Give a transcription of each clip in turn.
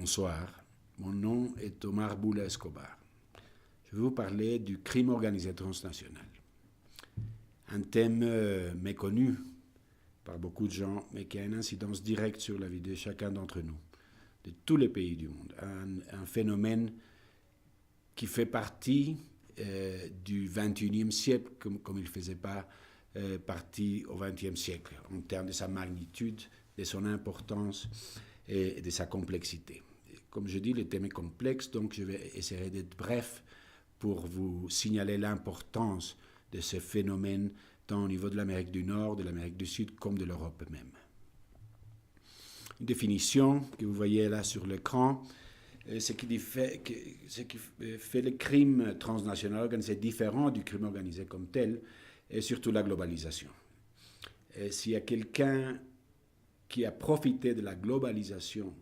Bonsoir, mon nom est Omar Boula Escobar. Je vais vous parler du crime organisé transnational. Un thème méconnu par beaucoup de gens, mais qui a une incidence directe sur la vie de chacun d'entre nous, de tous les pays du monde. Un phénomène qui fait partie du XXIe siècle, comme il ne faisait pas partie au XXe siècle, en termes de sa magnitude, de son importance et de sa complexité. Comme je dis, le thème est complexe, donc je vais essayer d'être bref pour vous signaler l'importance de ce phénomène tant au niveau de l'Amérique du Nord, de l'Amérique du Sud, comme de l'Europe même. Une définition que vous voyez là sur l'écran, ce qui fait le crime transnational organisé différent du crime organisé comme tel, et surtout la globalisation. S'il y a quelqu'un qui a profité de la globalisation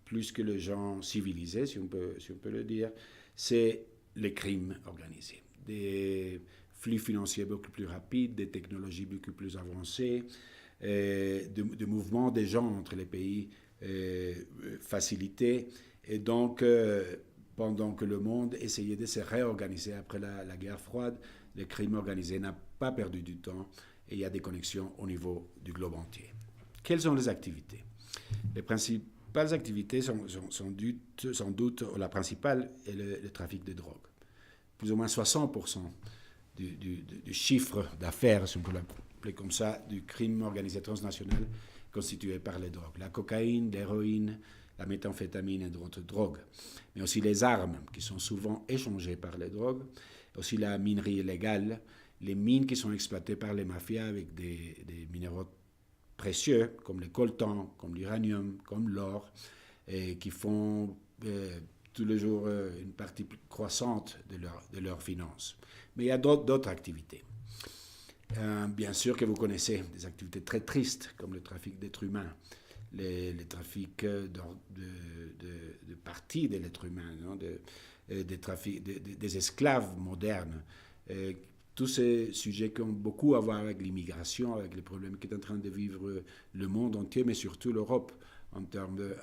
plus que les gens civilisés, si on peut le dire, c'est les crimes organisés. Des flux financiers beaucoup plus rapides, des technologies beaucoup plus avancées, de mouvements des gens entre les pays facilités. Et donc, pendant que le monde essayait de se réorganiser après la guerre froide, le crime organisé n'a pas perdu du temps et il y a des connexions au niveau du globe entier. Quelles sont les activités? Les principales activités sont sans doute, la principale est le trafic de drogue. Plus ou moins 60% du chiffre d'affaires, si on peut l'appeler comme ça, du crime organisé transnational constitué par les drogues. La cocaïne, l'héroïne, la méthamphétamine et d'autres drogues. Mais aussi les armes qui sont souvent échangées par les drogues. Aussi la minerie illégale, les mines qui sont exploitées par les mafias avec des minéraux précieux comme le coltan, comme l'uranium, comme l'or, et qui font tous les jours une partie croissante de leurs finances. Mais il y a d'autres activités. Bien sûr que vous connaissez des activités très tristes comme le trafic d'êtres humains, les trafics de parties de l'être humain, non? Des esclaves modernes. Tous ces sujets qui ont beaucoup à voir avec l'immigration, avec les problèmes qu'est en train de vivre le monde entier, mais surtout l'Europe, en termes de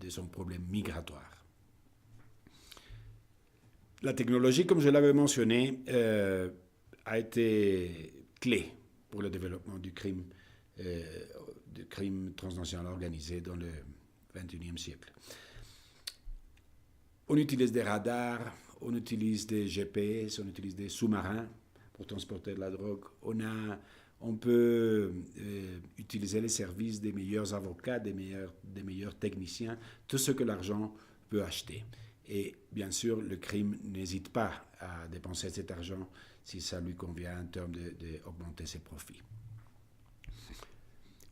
son problème migratoire. La technologie, comme je l'avais mentionné, a été clé pour le développement du crime transnational organisé dans le XXIe siècle. On utilise des radars, on utilise des GPS, on utilise des sous-marins pour transporter de la drogue. On peut utiliser les services des meilleurs avocats, des meilleurs techniciens, tout ce que l'argent peut acheter. Et bien sûr, le crime n'hésite pas à dépenser cet argent si ça lui convient en termes d'augmenter ses profits.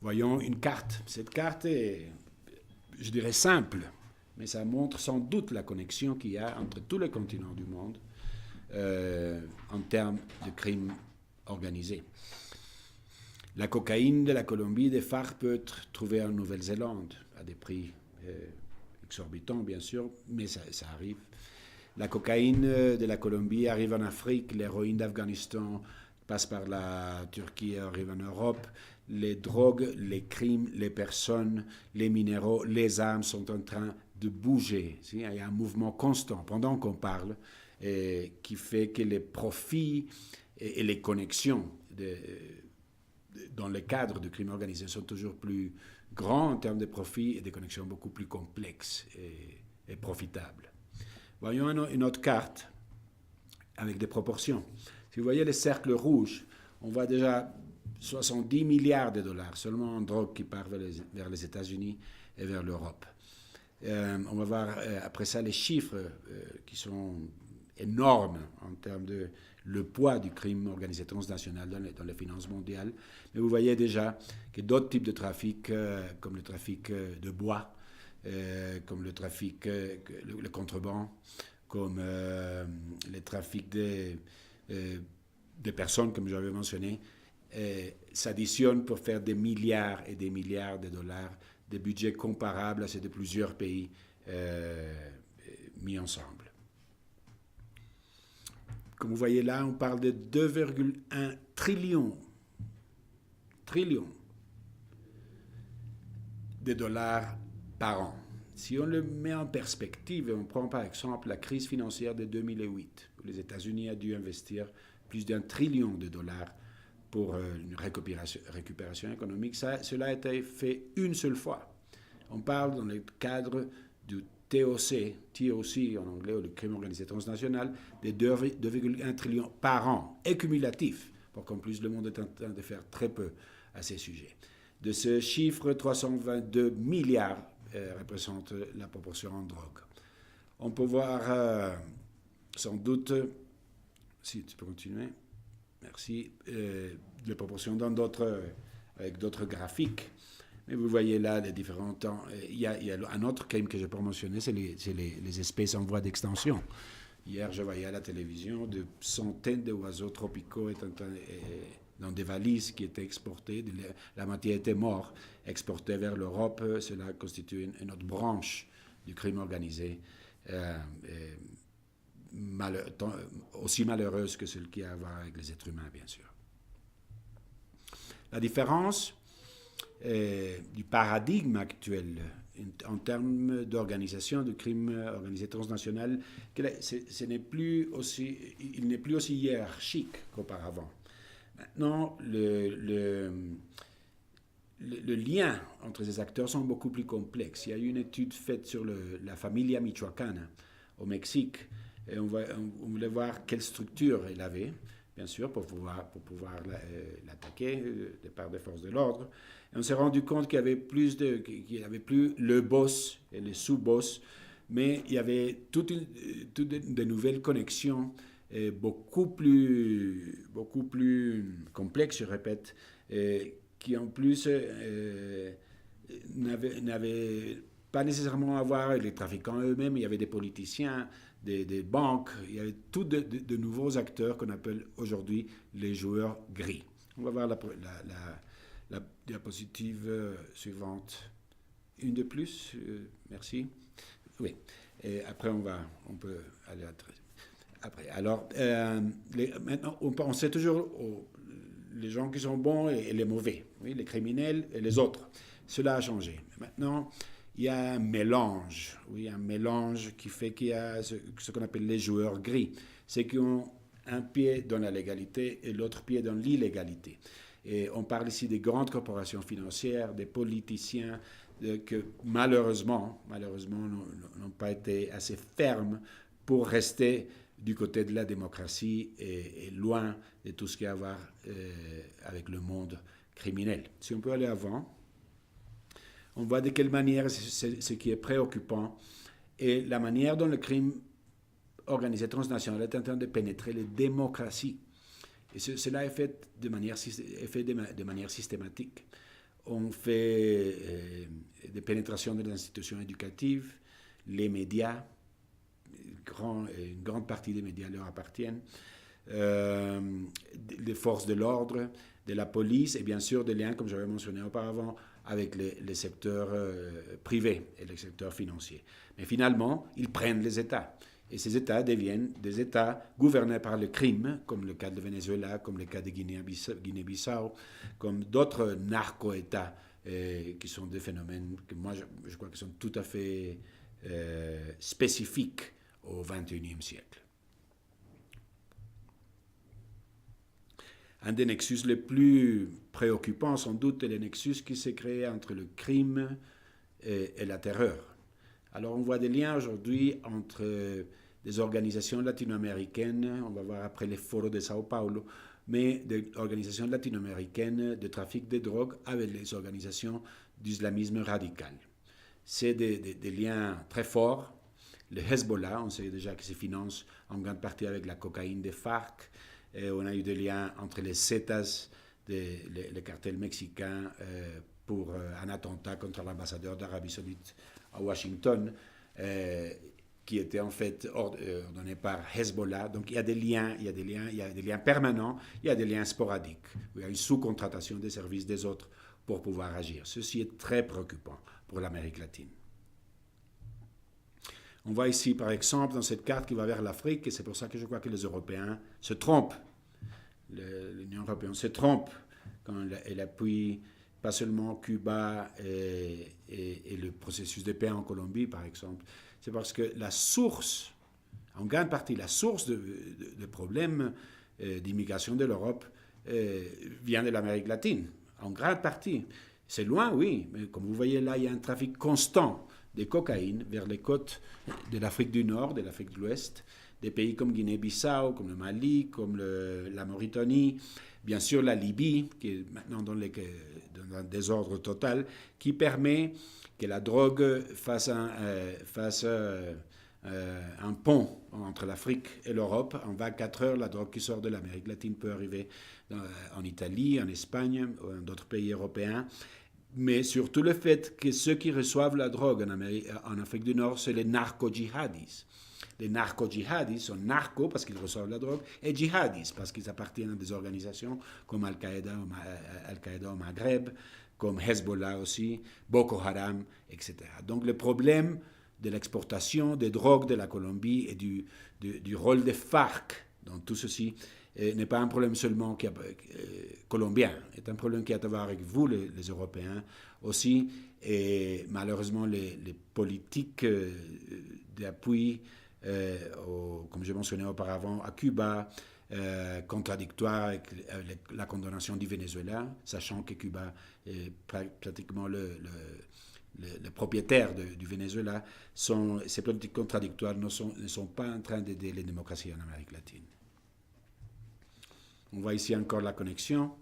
Voyons une carte. Cette carte est, je dirais, simple, mais ça montre sans doute la connexion qu'il y a entre tous les continents du monde en termes de crimes organisés. La cocaïne de la Colombie, des phares, peut être trouvée en Nouvelle-Zélande à des prix exorbitants, bien sûr, mais ça arrive. La cocaïne de la Colombie arrive en Afrique, l'héroïne d'Afghanistan passe par la Turquie et arrive en Europe. Les drogues, les crimes, les personnes, les minéraux, les armes sont en train de bouger. Il y a un mouvement constant pendant qu'on parle qui fait que les profits et les connexions dans le cadre du crime organisé sont toujours plus grands en termes de profits et des connexions beaucoup plus complexes et profitables. Voyons une autre carte avec des proportions. Si vous voyez les cercles rouges, on voit déjà 70 milliards de dollars seulement en drogue qui part vers les États-Unis et vers l'Europe. On va voir après ça les chiffres qui sont énormes en termes de le poids du crime organisé transnational dans les finances mondiales. Mais vous voyez déjà que d'autres types de trafic, comme le trafic de bois, comme le trafic, le contrebande, comme le trafic des personnes, comme j'avais mentionné, s'additionnent pour faire des milliards et des milliards de dollars, des budgets comparables à ceux de plusieurs pays mis ensemble. Comme vous voyez là, on parle de 2,1 trillions de dollars par an. Si on le met en perspective, et on prend par exemple la crise financière de 2008, où les États-Unis ont dû investir plus d'1 trillion de dollars pour une récupération économique, cela a été fait une seule fois. On parle dans le cadre du TOC en anglais, ou le crime organisé transnational, de 2,1 trillions par an, et cumulatif, pour qu'en plus le monde est en train de faire très peu à ces sujets. De ce chiffre, 322 milliards représente la proportion en drogue. On peut voir sans doute, si tu peux continuer, merci, les proportions avec d'autres graphiques. Mais vous voyez là les différents temps. Il y a un autre crime que je peux mentionner, c'est les espèces en voie d'extinction. Hier, je voyais à la télévision de centaines d'oiseaux tropicaux dans des valises qui étaient exportées. La moitié était morte, exportée vers l'Europe. Cela constitue une autre branche du crime organisé, aussi malheureuse que celle qui a à voir avec les êtres humains, bien sûr. La différence du paradigme actuel en termes d'organisation du crime organisé transnational, il n'est plus aussi hiérarchique qu'auparavant. Maintenant, le lien entre ces acteurs sont beaucoup plus complexes. Il y a eu une étude faite sur la familia michoacana au Mexique, et on voulait voir quelle structure elle avait, bien sûr, pour pouvoir l'attaquer de part des forces de l'ordre. Et on s'est rendu compte qu'il y avait plus le boss et les sous-boss, mais il y avait toutes de nouvelles connexions beaucoup plus complexes, je répète, qui en plus n'avaient pas nécessairement à voir avec les trafiquants eux-mêmes. Il y avait des politiciens, des banques, il y avait tous de nouveaux acteurs qu'on appelle aujourd'hui les joueurs gris. On va voir la diapositive suivante. Une de plus, merci. Oui, et après on peut aller après. Alors, maintenant, on sait toujours les gens qui sont bons et les mauvais, oui, les criminels et les autres. Cela a changé. Maintenant, il y a un mélange, qui fait qu'il y a ce qu'on appelle les joueurs gris. C'est qui ont un pied dans la légalité et l'autre pied dans l'illégalité. Et on parle ici des grandes corporations financières, des politiciens que malheureusement n'ont pas été assez fermes pour rester du côté de la démocratie et loin de tout ce qui a à voir avec le monde criminel. Si on peut aller avant, on voit de quelle manière ce qui est préoccupant et la manière dont le crime organisé transnational est en train de pénétrer les démocraties. Et cela est fait de manière systématique. On fait des pénétrations des institutions éducatives, les médias, une grande partie des médias leur appartiennent, les forces de l'ordre, de la police et bien sûr des liens, comme j'avais mentionné auparavant, avec les secteurs privés et les secteurs financiers. Mais finalement, ils prennent les États. Et ces États deviennent des États gouvernés par le crime, comme le cas de Venezuela, comme le cas de Guinée-Bissau, comme d'autres narco-États qui sont des phénomènes que moi je crois qu'ils sont tout à fait spécifiques au XXIe siècle. Un des nexus les plus préoccupants, sans doute, est le nexus qui s'est créé entre le crime et la terreur. Alors on voit des liens aujourd'hui entre des organisations latino-américaines, on va voir après les foros de Sao Paulo, mais des organisations latino-américaines de trafic de drogue avec les organisations d'islamisme radical. C'est des liens très forts. Le Hezbollah, on sait déjà que se finance en grande partie avec la cocaïne des FARC. Et on a eu des liens entre les Zetas, le cartel mexicain, pour un attentat contre l'ambassadeur d'Arabie Saoudite à Washington, qui était en fait ordonné par Hezbollah. Donc il y a des liens permanents, il y a des liens sporadiques. Il y a une sous-contratation des services des autres pour pouvoir agir. Ceci est très préoccupant pour l'Amérique latine. On voit ici, par exemple, dans cette carte qui va vers l'Afrique, et c'est pour ça que je crois que les Européens se trompent. L'Union européenne se trompe quand elle appuie pas seulement Cuba et le processus de paix en Colombie, par exemple. C'est parce que la source, en grande partie, la source de problèmes d'immigration de l'Europe vient de l'Amérique latine, en grande partie. C'est loin, oui, mais comme vous voyez là, il y a un trafic constant de cocaïne vers les côtes de l'Afrique du Nord, de l'Afrique de l'Ouest, des pays comme Guinée-Bissau, comme le Mali, comme la Mauritanie, bien sûr la Libye, qui est maintenant dans un désordre total, qui permet que la drogue fasse un pont entre l'Afrique et l'Europe. En 24 heures, la drogue qui sort de l'Amérique latine peut arriver en Italie, en Espagne, ou dans d'autres pays européens. Mais surtout le fait que ceux qui reçoivent la drogue en Afrique du Nord, c'est les narco-djihadis. Les narco-djihadis sont narcos parce qu'ils reçoivent la drogue et djihadis parce qu'ils appartiennent à des organisations comme Al-Qaïda au Maghreb, comme Hezbollah aussi, Boko Haram, etc. Donc le problème de l'exportation des drogues de la Colombie et du rôle des FARC dans tout ceci n'est pas un problème seulement colombien, c'est un problème qui a à voir avec vous, les Européens aussi, et malheureusement les politiques d'appui, comme je mentionnais auparavant, à Cuba, contradictoire avec la condamnation du Venezuela, sachant que Cuba est pratiquement le propriétaire du Venezuela. Ces politiques contradictoires ne sont pas en train d'aider les démocraties en Amérique latine. On voit ici encore la connexion.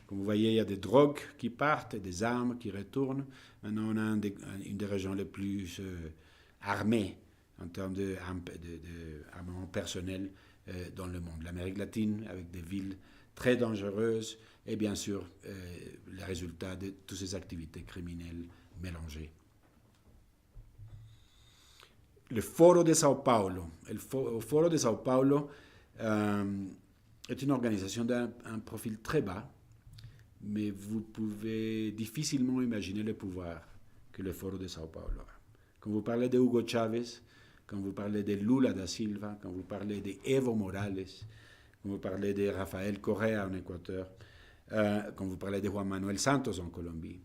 Comme vous voyez, il y a des drogues qui partent et des armes qui retournent. Maintenant, on a une des régions les plus armées en termes d'armement personnel dans le monde. L'Amérique latine, avec des villes très dangereuses et bien sûr les résultats de toutes ces activités criminelles mélangées. Le Foro de Sao Paulo. Le Foro de Sao Paulo est une organisation d'un profil très bas, mais vous pouvez difficilement imaginer le pouvoir que le Foro de Sao Paulo a. Quand vous parlez de Hugo Chavez, quand vous parlez de Lula da Silva, quand vous parlez de Evo Morales, quand vous parlez de Rafael Correa en Équateur, quand vous parlez de Juan Manuel Santos en Colombie,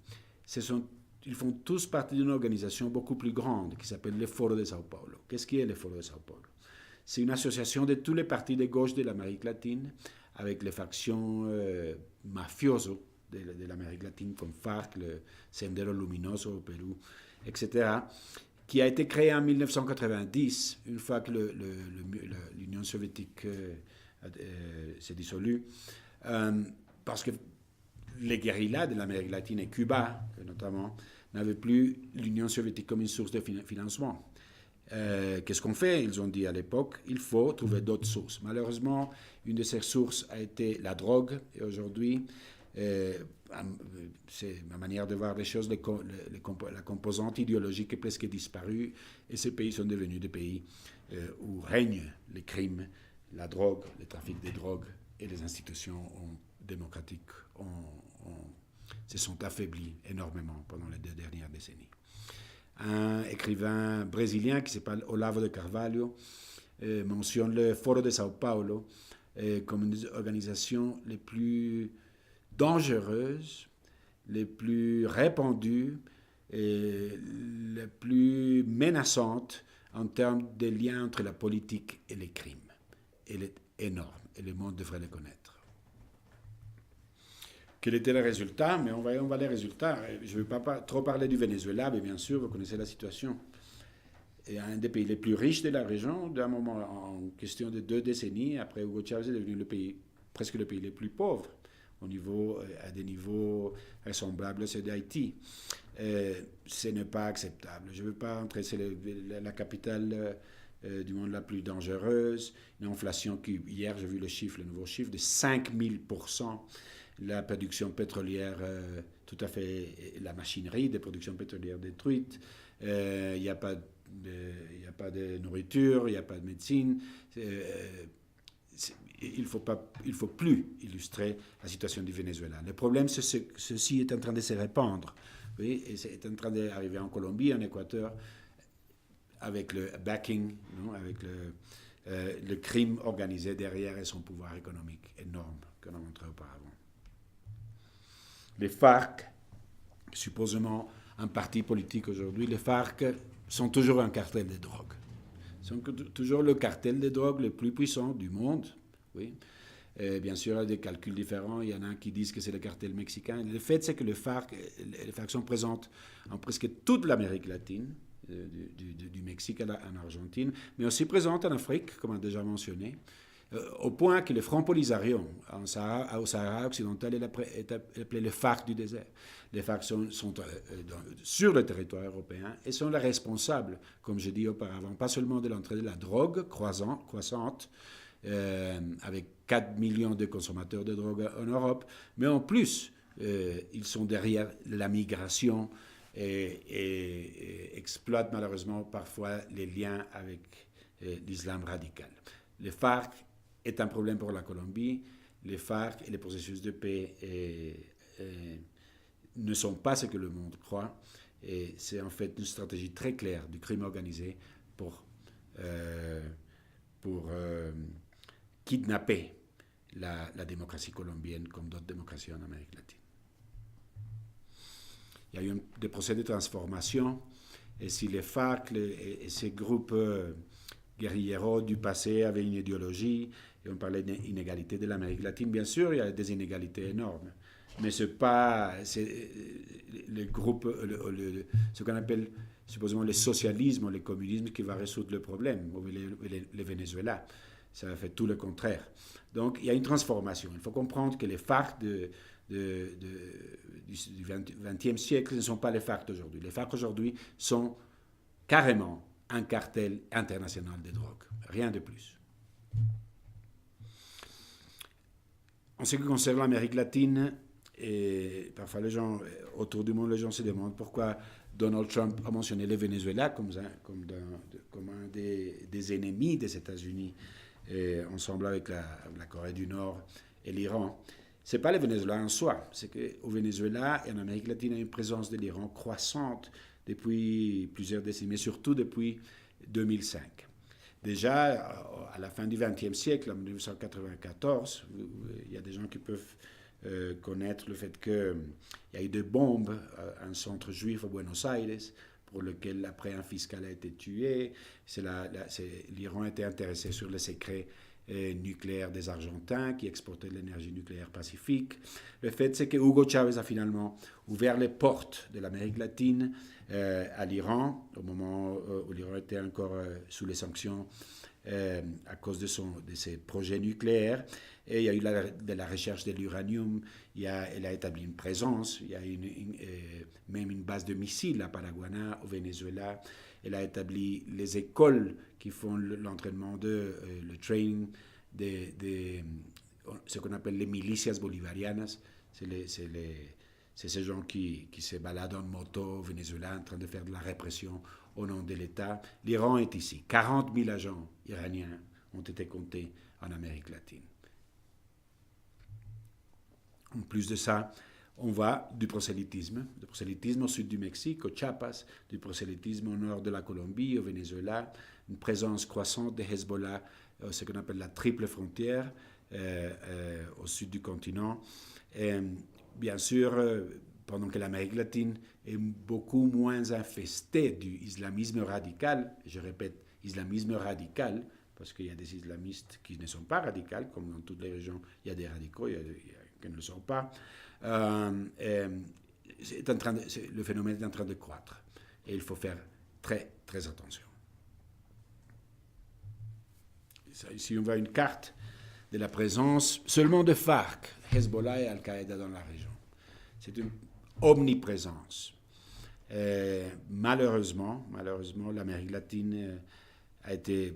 ils font tous partie d'une organisation beaucoup plus grande qui s'appelle le Foro de Sao Paulo. Qu'est-ce qui est le Foro de Sao Paulo? C'est une association de tous les partis de gauche de l'Amérique latine, avec les factions mafioso de l'Amérique latine, comme FARC, le Sendero Luminoso au Pérou, etc., qui a été créé en 1990, une fois que l'Union soviétique s'est dissolue, parce que les guérillas de l'Amérique latine et Cuba, notamment, n'avaient plus l'Union soviétique comme une source de financement. Qu'est-ce qu'on fait? Ils ont dit à l'époque, il faut trouver d'autres sources. Malheureusement, une de ces sources a été la drogue, et aujourd'hui, c'est ma manière de voir les choses, la composante idéologique est presque disparue, et ces pays sont devenus des pays où règnent les crimes, la drogue, le trafic de drogue, et les institutions démocratiques se sont affaiblies énormément pendant les 2 dernières décennies. Un écrivain brésilien qui s'appelle Olavo de Carvalho mentionne le Foro de Sao Paulo comme une des organisations les plus dangereuses, les plus répandues et les plus menaçantes en termes de liens entre la politique et les crimes. Elle est énorme et le monde devrait le connaître. Quel était le résultat? Mais on va les résultats. Je ne vais pas trop parler du Venezuela, mais bien sûr, vous connaissez la situation. Et un des pays les plus riches de la région, d'un moment en question de 2 décennies, après Hugo Chavez est devenu presque le pays le plus pauvre, à des niveaux ressemblables à ceux d'Haïti. Ce n'est pas acceptable. Je ne veux pas entrer, c'est la capitale du monde la plus dangereuse, une inflation qui, hier j'ai vu le nouveau chiffre de 5000%. La production pétrolière, tout à fait, la machinerie de production pétrolière détruite, il n'y a pas de nourriture, il n'y a pas de médecine. Il ne faut plus illustrer la situation du Venezuela. Le problème, c'est que ceci est en train de se répandre. Oui, et c'est en train d'arriver en Colombie, en Équateur, avec le backing, non, avec le crime organisé derrière et son pouvoir économique énorme qu'on a montré auparavant. Les FARC supposément un parti politique aujourd'hui, les FARC sont toujours un cartel de drogue. Ils sont toujours le cartel de drogue le plus puissant du monde. Oui. Et bien sûr, il y a des calculs différents. Il y en a qui disent que c'est le cartel mexicain. Le fait, c'est que les FARC sont présentes en presque toute l'Amérique latine, du Mexique en Argentine, mais aussi présentes en Afrique, comme on a déjà mentionné, au point que le Front Polisario au Sahara occidental est appelé le FARC du désert. Les FARC sont sur le territoire européen et sont les responsables, comme je dis auparavant, pas seulement de l'entrée de la drogue croissante, avec 4 millions de consommateurs de drogue en Europe, mais en plus, ils sont derrière la migration et exploitent malheureusement parfois les liens avec l'islam radical. Les FARC est un problème pour la Colombie. Les FARC et les processus de paix ne sont pas ce que le monde croit. Et c'est en fait une stratégie très claire du crime organisé pour kidnapper la démocratie colombienne comme d'autres démocraties en Amérique latine. Il y a eu des procès de transformation et si les FARC et ces groupes guérilleros du passé avaient une idéologie et on parlait d'inégalité de l'Amérique latine, bien sûr, il y a des inégalités énormes. Mais ce n'est pas le groupe, ce qu'on appelle supposément le socialisme ou le communisme qui va résoudre le problème, ou le Venezuela. Ça fait tout le contraire. Donc, il y a une transformation. Il faut comprendre que les FARC du XXe siècle ne sont pas les FARC d'aujourd'hui. Les FARC aujourd'hui sont carrément un cartel international de drogue. Rien de plus. En ce qui concerne l'Amérique latine, et parfois les gens, autour du monde, les gens se demandent pourquoi Donald Trump a mentionné le Venezuela comme un des ennemis des États-Unis, ensemble avec la Corée du Nord et l'Iran. Ce n'est pas le Venezuela en soi, c'est qu'au Venezuela et en Amérique latine, il y a une présence de l'Iran croissante depuis plusieurs décennies, mais surtout depuis 2005. Déjà, à la fin du XXe siècle, en 1994, il y a des gens qui peuvent connaître le fait qu'il y a eu des bombes à un centre juif à Buenos Aires, pour lequel après un fiscal a été tué. L'Iran était intéressé sur les secrets nucléaires des Argentins qui exportaient de l'énergie nucléaire pacifique. Le fait, c'est que Hugo Chavez a finalement ouvert les portes de l'Amérique latine à l'Iran, au moment où l'Iran était encore sous les sanctions à cause de ses projets nucléaires. Et il y a eu de la recherche de l'uranium, elle a établi une présence, il y a même une base de missiles à Paraguaná, au Venezuela. Elle a établi les écoles qui font l'entraînement le training ce qu'on appelle les milicias bolivarianas. C'est ces gens qui se baladent en moto au Venezuela en train de faire de la répression au nom de l'État. L'Iran est ici. 40 000 agents iraniens ont été comptés en Amérique latine. En plus de ça, on voit du prosélytisme au sud du Mexique, au Chiapas, du prosélytisme au nord de la Colombie, au Venezuela, une présence croissante de Hezbollah, ce qu'on appelle la triple frontière, au sud du continent. Et, bien sûr, pendant que l'Amérique latine est beaucoup moins infestée du islamisme radical, je répète, islamisme radical, parce qu'il y a des islamistes qui ne sont pas radicaux, comme dans toutes les régions, il y a des radicaux, il y a qui ne le sont pas. Le phénomène est en train de croître. Et il faut faire très, très attention. Ici, on voit une carte de la présence seulement de FARC, Hezbollah et Al-Qaïda dans la région. C'est une omniprésence. Malheureusement, l'Amérique latine a été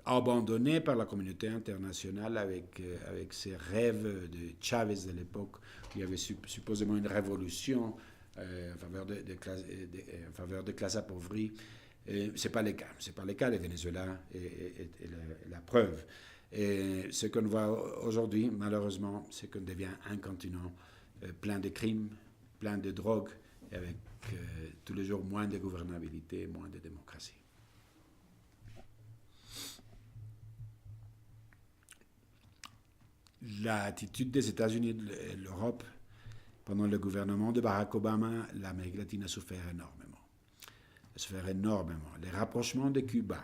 abandonnée par la communauté internationale avec ses rêves de Chavez de l'époque, où il y avait supposément une révolution en faveur de classes appauvries. Ce n'est pas le cas. C'est pas le cas. Le Venezuela est la preuve. Et ce qu'on voit aujourd'hui, malheureusement, c'est qu'on devient un continent plein de crimes, plein de drogues, et avec tous les jours moins de gouvernabilité, moins de démocratie. L'attitude des États-Unis et de l'Europe pendant le gouvernement de Barack Obama, l'Amérique latine a souffert énormément. A souffert énormément. Les rapprochements de Cuba,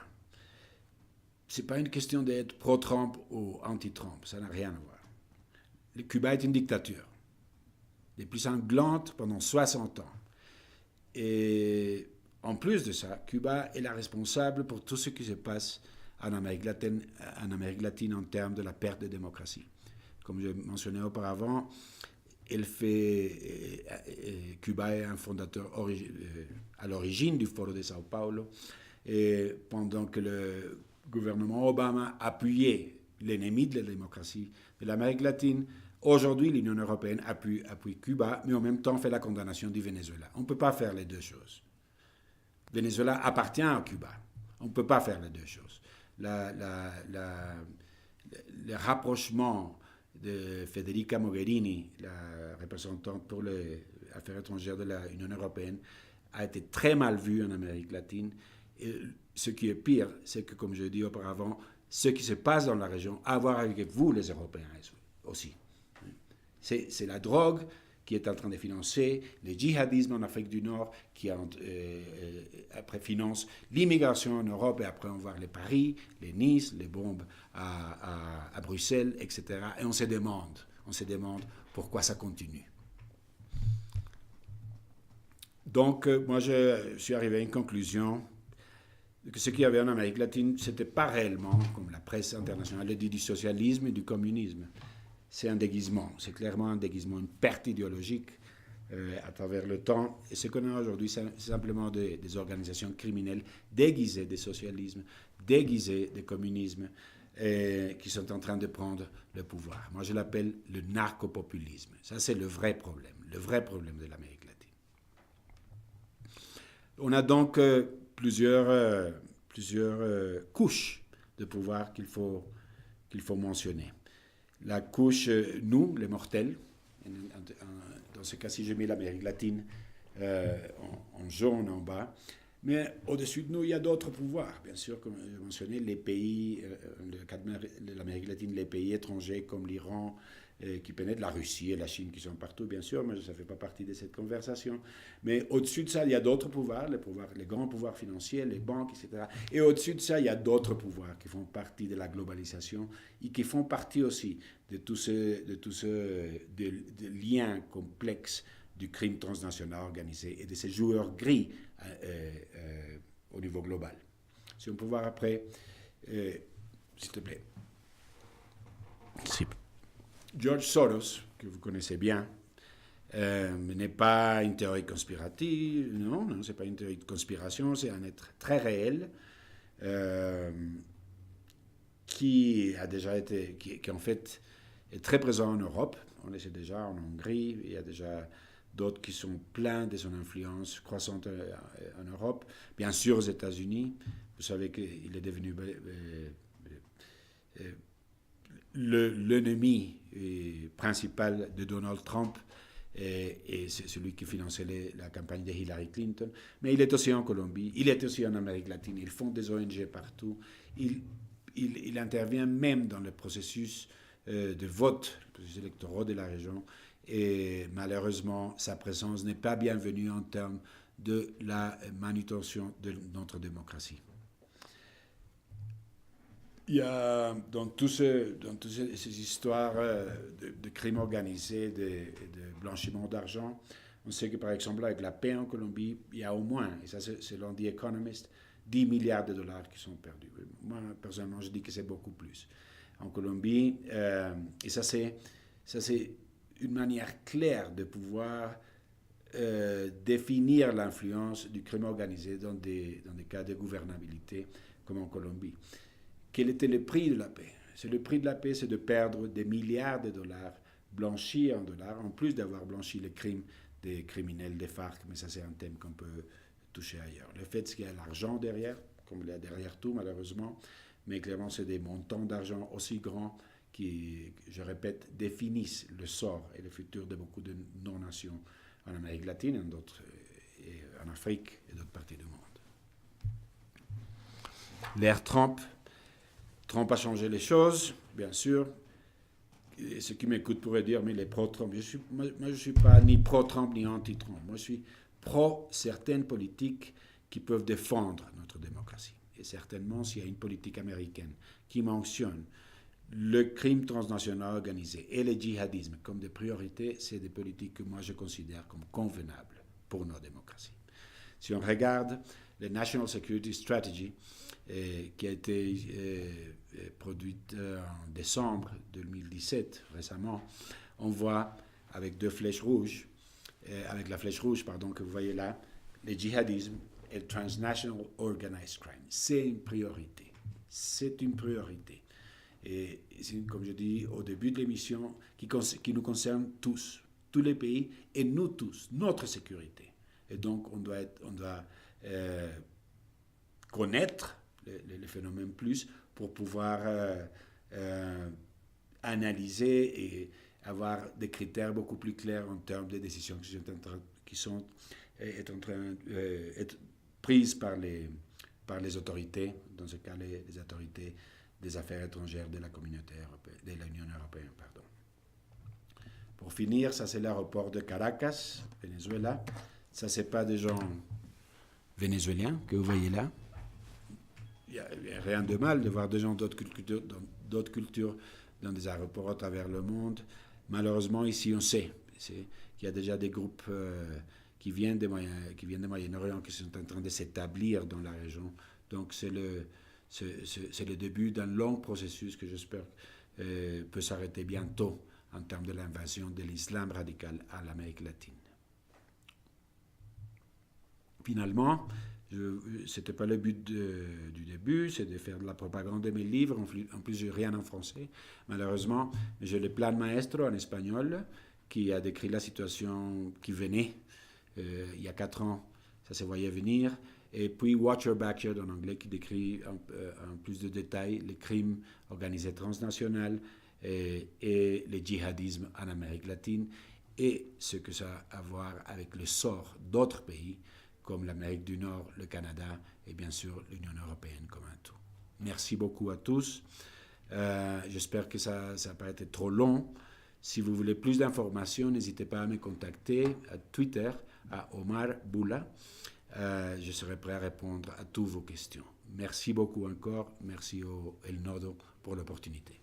ce n'est pas une question d'être pro-Trump ou anti-Trump, ça n'a rien à voir. Le Cuba est une dictature, des plus sanglantes pendant 60 ans. Et en plus de ça, Cuba est la responsable pour tout ce qui se passe en Amérique latine en termes de la perte de démocratie. Comme je mentionnais auparavant, Cuba est un fondateur à l'origine du Foro de Sao Paulo, et pendant que le gouvernement Obama appuyait l'ennemi de la démocratie de l'Amérique latine, aujourd'hui l'Union européenne appuie Cuba, mais en même temps fait la condamnation du Venezuela. On ne peut pas faire les deux choses. Le Venezuela appartient à Cuba. On ne peut pas faire les deux choses. Le rapprochement de Federica Mogherini, la représentante pour les affaires étrangères de l'Union européenne, a été très mal vu en Amérique latine. Et ce qui est pire, c'est que, comme je l'ai dit auparavant, ce qui se passe dans la région a à voir avec vous, les Européens aussi. C'est la drogue qui est en train de financer le djihadisme en Afrique du Nord, qui après finance l'immigration en Europe, et après on voit les paris, les Nice, les bombes à Bruxelles, etc. Et on se demande pourquoi ça continue. Donc, moi, je suis arrivé à une conclusion que ce qu'il y avait en Amérique latine, ce n'était pas réellement, comme la presse internationale le dit, du socialisme et du communisme. C'est un déguisement, c'est clairement un déguisement, une perte idéologique à travers le temps. Et ce qu'on a aujourd'hui, c'est simplement des organisations criminelles déguisées de socialisme, déguisées de communisme, qui sont en train de prendre le pouvoir. Moi, je l'appelle le narcopopulisme. Ça, c'est le vrai problème de l'Amérique latine. On a donc plusieurs couches de pouvoir qu'il faut mentionner. La couche, nous, les mortels, dans ce cas-ci, j'ai mis l'Amérique latine en jaune en bas, mais au-dessus de nous, il y a d'autres pouvoirs, bien sûr, comme je mentionnais, les pays, le cas de l'Amérique latine, les pays étrangers comme l'Iran, qui pénètrent, la Russie et la Chine qui sont partout, bien sûr, mais ça ne fait pas partie de cette conversation. Mais au-dessus de ça, il y a d'autres pouvoirs, les grands pouvoirs financiers, les banques, etc. Et au-dessus de ça, il y a d'autres pouvoirs qui font partie de la globalisation et qui font partie aussi de tous ces liens complexes du crime transnational organisé et de ces joueurs gris au niveau global. Si on peut voir après, s'il te plaît. George Soros, que vous connaissez bien, n'est pas une théorie conspirative, non, ce n'est pas une théorie de conspiration, c'est un être très réel qui a déjà été, qui en fait est très présent en Europe. On le sait déjà en Hongrie, il y a déjà d'autres qui sont pleins de son influence croissante en Europe. Bien sûr, aux États-Unis, vous savez qu'il est devenu l'ennemi principal de Donald Trump, et c'est celui qui finançait la campagne de Hillary Clinton. Mais il est aussi en Colombie, il est aussi en Amérique latine, il fonde des ONG partout, il intervient même dans le processus de vote, le processus électoral de la région, et malheureusement, sa présence n'est pas bienvenue en termes de la manutention de notre démocratie. Il y a dans toutes ces histoires de crimes organisés, de blanchiment d'argent, on sait que par exemple avec la paix en Colombie, il y a au moins, et ça c'est selon The Economist, 10 milliards de dollars qui sont perdus. Moi personnellement je dis que c'est beaucoup plus. En Colombie, et ça c'est une manière claire de pouvoir définir l'influence du crime organisé dans des cas de gouvernabilité comme en Colombie. Quel était le prix de la paix? Le prix de la paix, c'est de perdre des milliards de dollars blanchis en dollars, en plus d'avoir blanchi les crimes des criminels des FARC, mais ça c'est un thème qu'on peut toucher ailleurs. Le fait qu'il y a l'argent derrière, comme il y a derrière tout malheureusement, mais clairement c'est des montants d'argent aussi grands qui, je répète, définissent le sort et le futur de beaucoup de non-nations en Amérique latine, en Afrique et d'autres parties du monde. L'ère Trump a changé les choses, bien sûr. ceux qui m'écoutent pourraient dire, mais les pro-Trump, moi, je ne suis pas ni pro-Trump ni anti-Trump. Moi, je suis pro certaines politiques qui peuvent défendre notre démocratie. Et certainement, s'il y a une politique américaine qui mentionne le crime transnational organisé et le djihadisme comme des priorités, c'est des politiques que moi je considère comme convenables pour nos démocraties. Si on regarde le National Security Strategy, qui a été produite en décembre 2017, récemment, on voit avec deux flèches rouges, avec la flèche rouge pardon, que vous voyez là, le djihadisme et le transnational organized crime. C'est une priorité. C'est une priorité. Et c'est, comme je dis au début de l'émission, qui nous concerne tous les pays, et nous tous, notre sécurité. Et donc, on doit connaître les phénomènes plus pour pouvoir analyser et avoir des critères beaucoup plus clairs en termes de décisions qui sont en train d'être prises par les autorités, dans ce cas les autorités des affaires étrangères de la communauté européenne, de l'Union européenne. Pardon. Pour finir, ça c'est l'aéroport de Caracas, Venezuela. Ça c'est pas des gens vénézuéliens que vous voyez là. Il n'y a rien de mal de voir des gens d'autres cultures dans des aéroports à travers le monde. Malheureusement, ici, on sait qu'il y a déjà des groupes qui viennent du Moyen-Orient qui sont en train de s'établir dans la région. Donc, c'est le début d'un long processus que j'espère peut s'arrêter bientôt en termes de l'invasion de l'islam radical à l'Amérique latine. Finalement, ce n'était pas le but du début, c'est de faire de la propagande de mes livres. En plus, je n'ai rien en français, malheureusement. J'ai le Plan Maestro en espagnol, qui a décrit la situation qui venait il y a 4 ans. Ça se voyait venir. Et puis Watch Your Backyard en anglais, qui décrit en plus de détails les crimes organisés transnationaux et le djihadisme en Amérique latine et ce que ça a à voir avec le sort d'autres pays comme l'Amérique du Nord, le Canada et bien sûr l'Union européenne comme un tout. Merci beaucoup à tous. J'espère que ça n'a pas été trop long. Si vous voulez plus d'informations, n'hésitez pas à me contacter à Twitter, à Omar Boula. Je serai prêt à répondre à toutes vos questions. Merci beaucoup encore. Merci au El Nodo pour l'opportunité.